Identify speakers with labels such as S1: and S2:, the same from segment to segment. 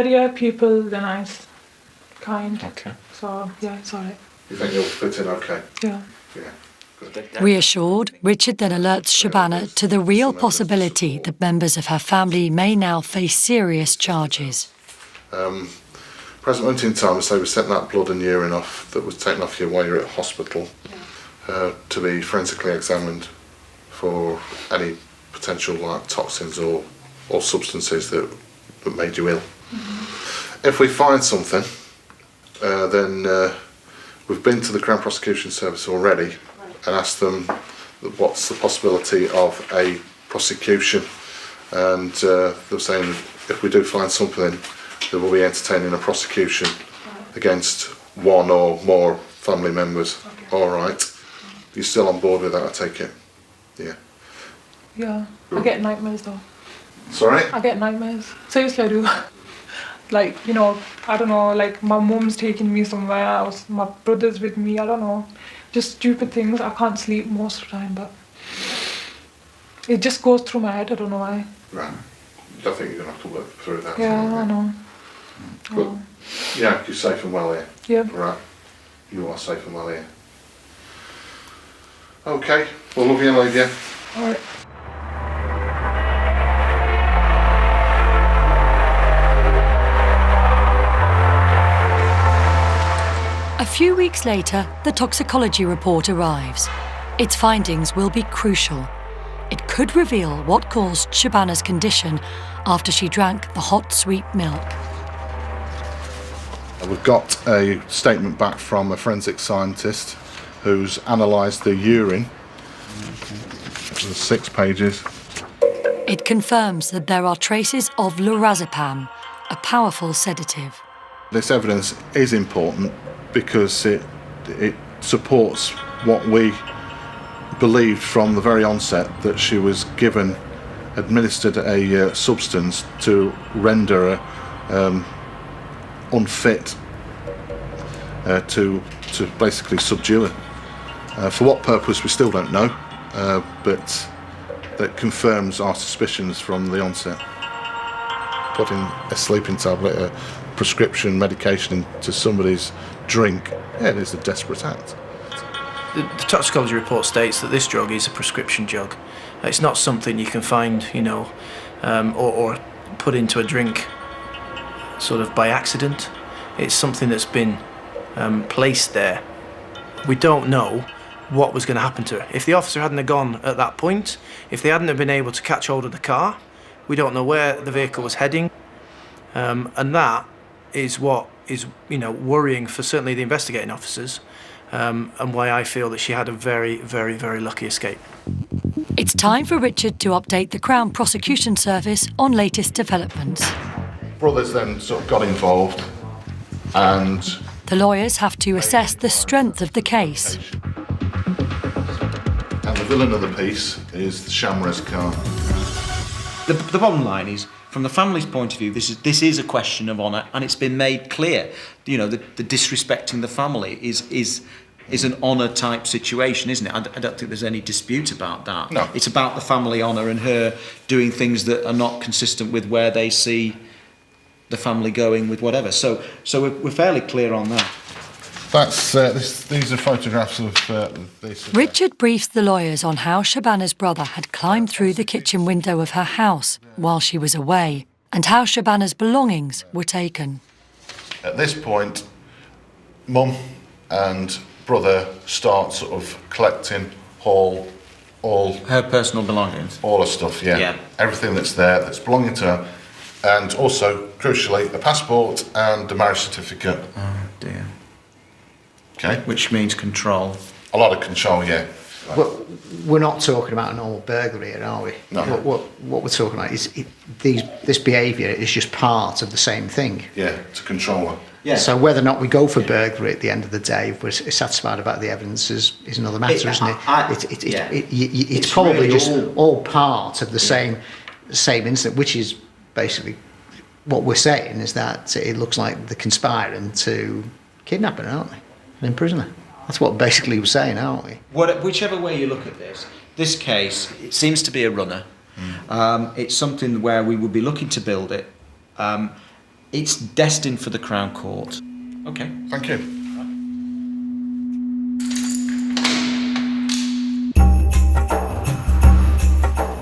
S1: Yeah, people, they're nice, kind.
S2: Okay.
S1: So, yeah, it's alright.
S3: You think you'll fit in okay?
S1: Yeah.
S3: Yeah. Good.
S4: Reassured, Richard then alerts Shabana to the real possibility that members of her family may now face serious charges.
S3: Present moment in time, so we're setting that blood and urine off that was taken off you while you're at hospital to be forensically examined for any potential like toxins or substances that made you ill. Mm-hmm. If we find something, then we've been to the Crown Prosecution Service already and asked them what's the possibility of a prosecution, and they're saying if we do find something, they will be entertaining a prosecution against one or more family members. Okay. All right. You're still on board with that, I take it? Yeah.
S1: Yeah. I get nightmares though.
S3: Sorry?
S1: I get nightmares. Seriously, I do. Like, you know, I don't know, like my mum's taking me somewhere else, my brother's with me, I don't know. Just stupid things. I can't sleep most of the time, but it just goes through my head, I don't know why.
S3: Right. I think you're going to have to work through that.
S1: Yeah, I know.
S3: But, yeah, you're safe and well here.
S1: Yeah.
S3: Right. You are safe and well here. Okay. Well, love you and leave you.
S1: Alright.
S4: A few weeks later, the toxicology report arrives. Its findings will be crucial. It could reveal what caused Shabana's condition after she drank the hot, sweet milk.
S3: We've got a statement back from a forensic scientist who's analysed the urine. There's 6 pages.
S4: It confirms that there are traces of lorazepam, a powerful sedative.
S3: This evidence is important because it supports what we believed from the very onset, that she was administered a substance to render her unfit to basically subdue her. For what purpose we still don't know, but that confirms our suspicions from the onset. Putting a sleeping tablet, a prescription medication into somebody's drink, yeah, it is a desperate act.
S2: The toxicology report states that this drug is a prescription drug. It's not something you can find, you know, or put into a drink sort of by accident. It's something that's been placed there. We don't know what was going to happen to her. If the officer hadn't have gone at that point, if they hadn't have been able to catch hold of the car, we don't know where the vehicle was heading, and that is what is, you know, worrying for certainly the investigating officers, and why I feel that she had a very, very, very lucky escape.
S4: It's time for Richard to update the Crown Prosecution Service on latest developments.
S3: Brothers then sort of got involved, and
S4: The lawyers have to assess the strength of the case.
S3: and the villain of the piece is the Shamres car.
S5: The bottom line is, from the family's point of view, this is a question of honour, and it's been made clear. You know, the disrespecting the family is an honour type situation, isn't it? I don't think there's any dispute about that.
S3: No.
S5: It's about the family honour and her doing things that are not consistent with where they see the family going with whatever. So we're fairly clear on that.
S3: That's these are photographs of this.
S4: Richard briefs the lawyers on how Shabana's brother had climbed through the kitchen window of her house while she was away, and how Shabana's belongings were taken.
S3: At this point, Mum and brother start sort of collecting all
S5: Her personal belongings.
S3: all her stuff,
S5: Yeah.
S3: Everything that's there that's belonging to her, and also crucially a passport and a marriage certificate.
S5: Oh dear.
S3: Okay,
S5: Which means control.
S3: a lot of control, yeah.
S6: Well, we're not talking about a normal burglary here, are we?
S3: No.
S6: What we're talking about is this behaviour is just part of the same thing.
S3: Yeah, to control her.
S5: Yeah.
S6: So whether or not we go for burglary at the end of the day, if we're satisfied about the evidence, is another matter, isn't it? It's
S5: It's
S6: probably
S5: really
S6: just all part of the same incident, which is basically what we're saying is that it looks like they're conspiring to kidnap her, aren't they? And imprison her. That's what basically we're saying, aren't we?
S5: Whichever way you look at this case, it seems to be a runner. It's something where we would be looking to build it. It's destined for the Crown Court. Okay.
S3: Thank you.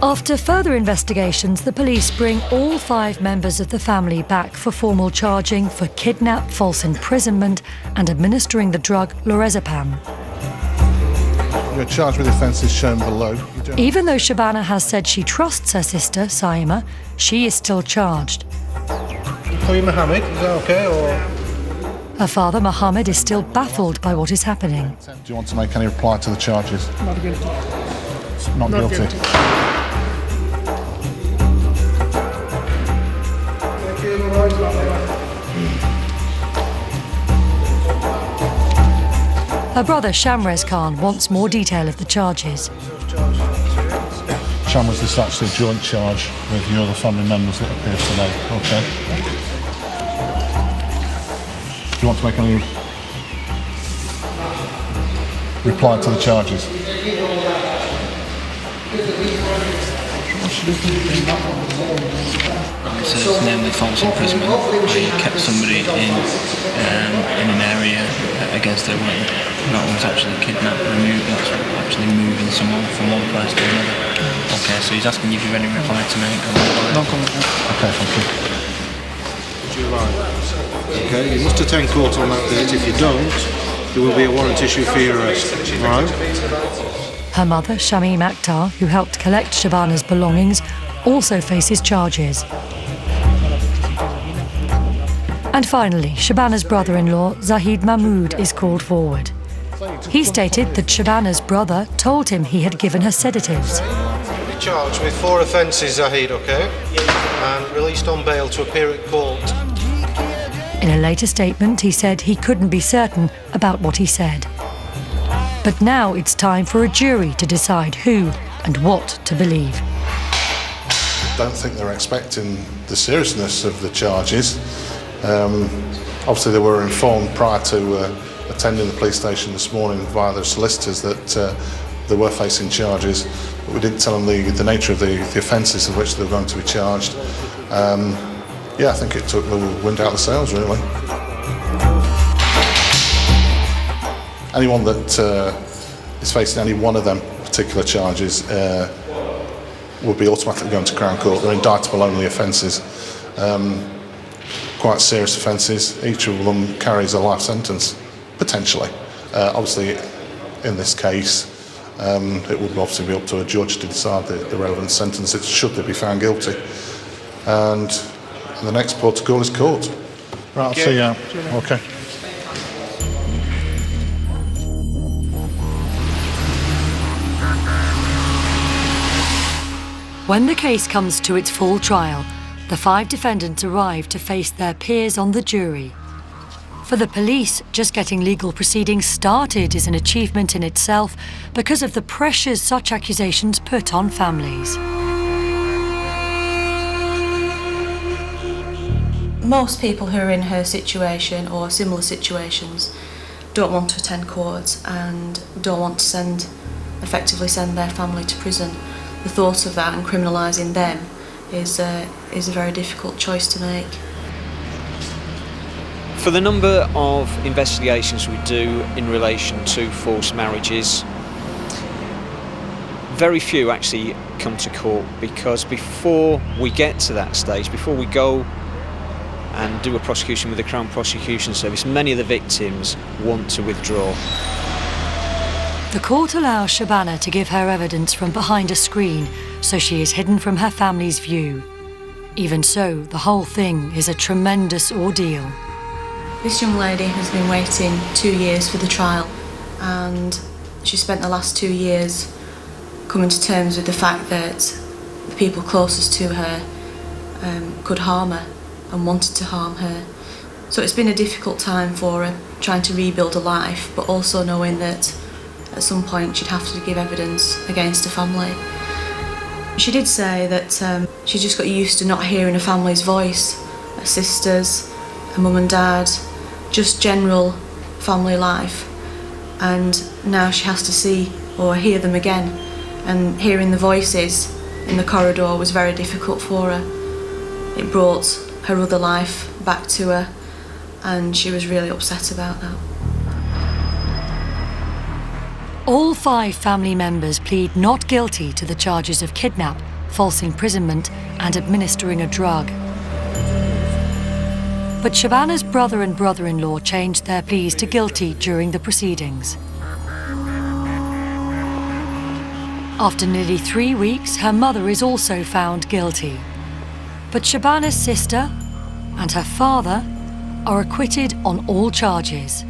S4: After further investigations, the police bring all 5 members of the family back for formal charging for kidnap, false imprisonment and administering the drug lorazepam.
S3: You're charged with offences shown below.
S4: Even though Shabana has said she trusts her sister, Saima, she is still charged.
S7: Call you Mohammed, is that okay? Or
S4: Her father, Mohammed, is still baffled by what is happening.
S3: Do you want to make any reply to the charges?
S1: Not guilty.
S3: Not guilty.
S4: Her brother, Shamrez Khan, wants more detail of the charges.
S8: Shamrez, this is actually a joint charge with your other family members that appear today, okay? Do you want to make any reply to the charges?
S9: So it's namely false imprisonment, where you kept somebody in an area against their will. That was actually kidnapped, removed, that's actually moving someone from one place to another. Okay, so he's asking if you've any reply to make.
S1: No comment.
S8: Okay, thank you.
S7: July. Okay, you must attend court on that date. If you don't, there will be a warrant issued for your arrest. Right?
S4: Her mother, Shamim Akhtar, who helped collect Shabana's belongings, also faces charges. And finally, Shabana's brother-in-law, Zahid Mahmood, is called forward. He stated that Shabana's brother told him he had given her sedatives.
S7: You'll be charged with 4 offences, Zahid, okay? And released on bail to appear at court.
S4: In a later statement, he said he couldn't be certain about what he said. But now it's time for a jury to decide who and what to believe.
S3: I don't think they're expecting the seriousness of the charges. Obviously, they were informed prior to attending the police station this morning via their solicitors that they were facing charges, but we didn't tell them the nature of the offences of which they were going to be charged. Yeah, I think it took the wind out of the sails, really. Anyone that is facing any one of them particular charges will be automatically going to Crown Court. They're indictable-only offences, quite serious offences. Each of them carries a life sentence, potentially. Obviously, in this case, it would obviously be up to a judge to decide the relevant sentences should they be found guilty. And the next protocol is court.
S8: Right, I'll see you out. Okay.
S4: When the case comes to its full trial, the 5 defendants arrive to face their peers on the jury. For the police, just getting legal proceedings started is an achievement in itself because of the pressures such accusations put on families.
S10: Most people who are in her situation or similar situations don't want to attend court and don't want to effectively send their family to prison. The thought of that and criminalising them is a very difficult choice to make.
S11: For the number of investigations we do in relation to forced marriages, very few actually come to court, because before we get to that stage, before we go and do a prosecution with the Crown Prosecution Service, many of the victims want to withdraw.
S4: The court allows Shabana to give her evidence from behind a screen, so she is hidden from her family's view. Even so, the whole thing is a tremendous ordeal.
S10: This young lady has been waiting 2 years for the trial, and she spent the last 2 years coming to terms with the fact that the people closest to her could harm her and wanted to harm her. So it's been a difficult time for her, trying to rebuild a life, but also knowing that at some point she'd have to give evidence against her family. She did say that she just got used to not hearing her family's voice, her sisters, her mum and dad, just general family life. And now she has to see or hear them again, and hearing the voices in the corridor was very difficult for her. It brought her other life back to her, and she was really upset about that.
S4: All 5 family members plead not guilty to the charges of kidnap, false imprisonment and administering a drug. But Shabana's brother and brother-in-law changed their pleas to guilty during the proceedings. After nearly 3 weeks, her mother is also found guilty. But Shabana's sister and her father are acquitted on all charges.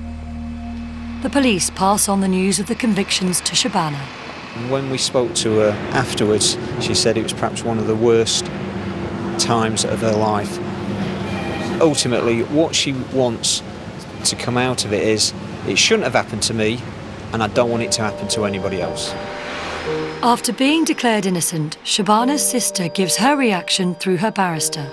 S4: The police pass on the news of the convictions to Shabana.
S11: When we spoke to her afterwards, she said it was perhaps one of the worst times of her life. Ultimately, what she wants to come out of it is, it shouldn't have happened to me, and I don't want it to happen to anybody else.
S4: After being declared innocent, Shabana's sister gives her reaction through her barrister.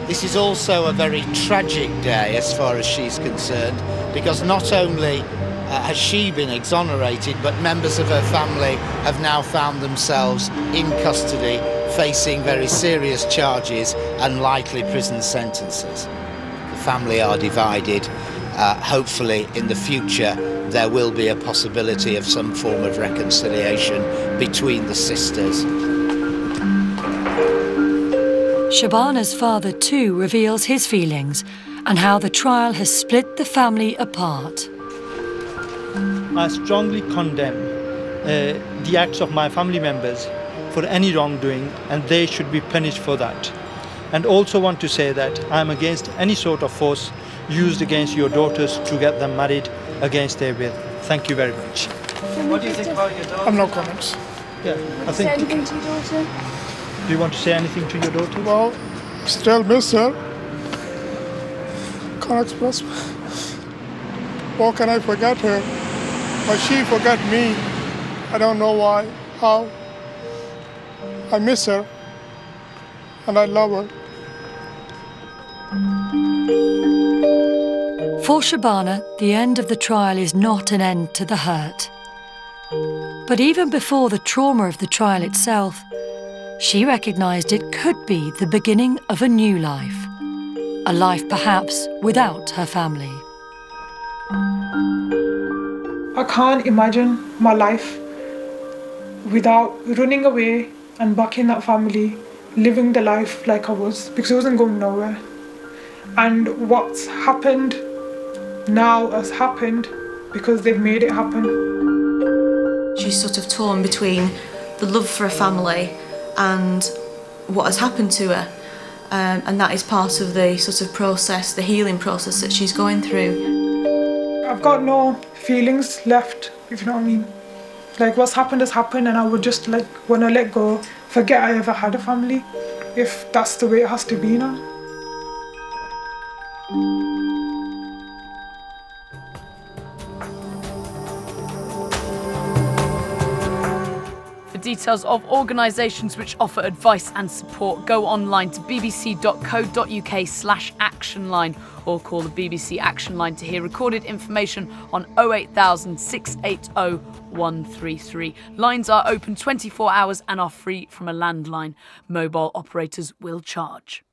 S12: This is also a very tragic day as far as she's concerned, because not only has she been exonerated, but members of her family have now found themselves in custody, facing very serious charges and likely prison sentences. The family are divided. Hopefully in the future there will be a possibility of some form of reconciliation between the sisters.
S4: Shabana's father too reveals his feelings and how the trial has split the family apart.
S13: I strongly condemn the acts of my family members for any wrongdoing, and they should be punished for that. And also want to say that I'm against any sort of force used against your daughters to get them married against their will. Thank you very much.
S14: What do you think about your daughter?
S15: I'm no comments.
S13: Yeah, I think.
S14: Say anything to your daughter?
S13: Do you want to say anything to your daughter?
S15: Well, still miss her. Can't express. How can I forget her? But she forgot me. I don't know why, how. I miss her, and I love her.
S4: For Shabana, the end of the trial is not an end to the hurt. But even before the trauma of the trial itself, she recognised it could be the beginning of a new life. A life perhaps without her family.
S1: I can't imagine my life without running away and back in that family, living the life like I was, because I wasn't going nowhere. And what's happened now has happened because they've made it happen.
S10: She's sort of torn between the love for her family and what has happened to her. And that is part of the sort of process, the healing process that she's going through.
S1: I've got no feelings left, if you know what I mean. Like, what's happened has happened, and I would just want to let go, forget I ever had a family, if that's the way it has to be now.
S16: For details of organisations which offer advice and support, go online to bbc.co.uk/actionline or call the BBC Action Line to hear recorded information on 08000 680 133. Lines are open 24 hours and are free from a landline. Mobile operators will charge.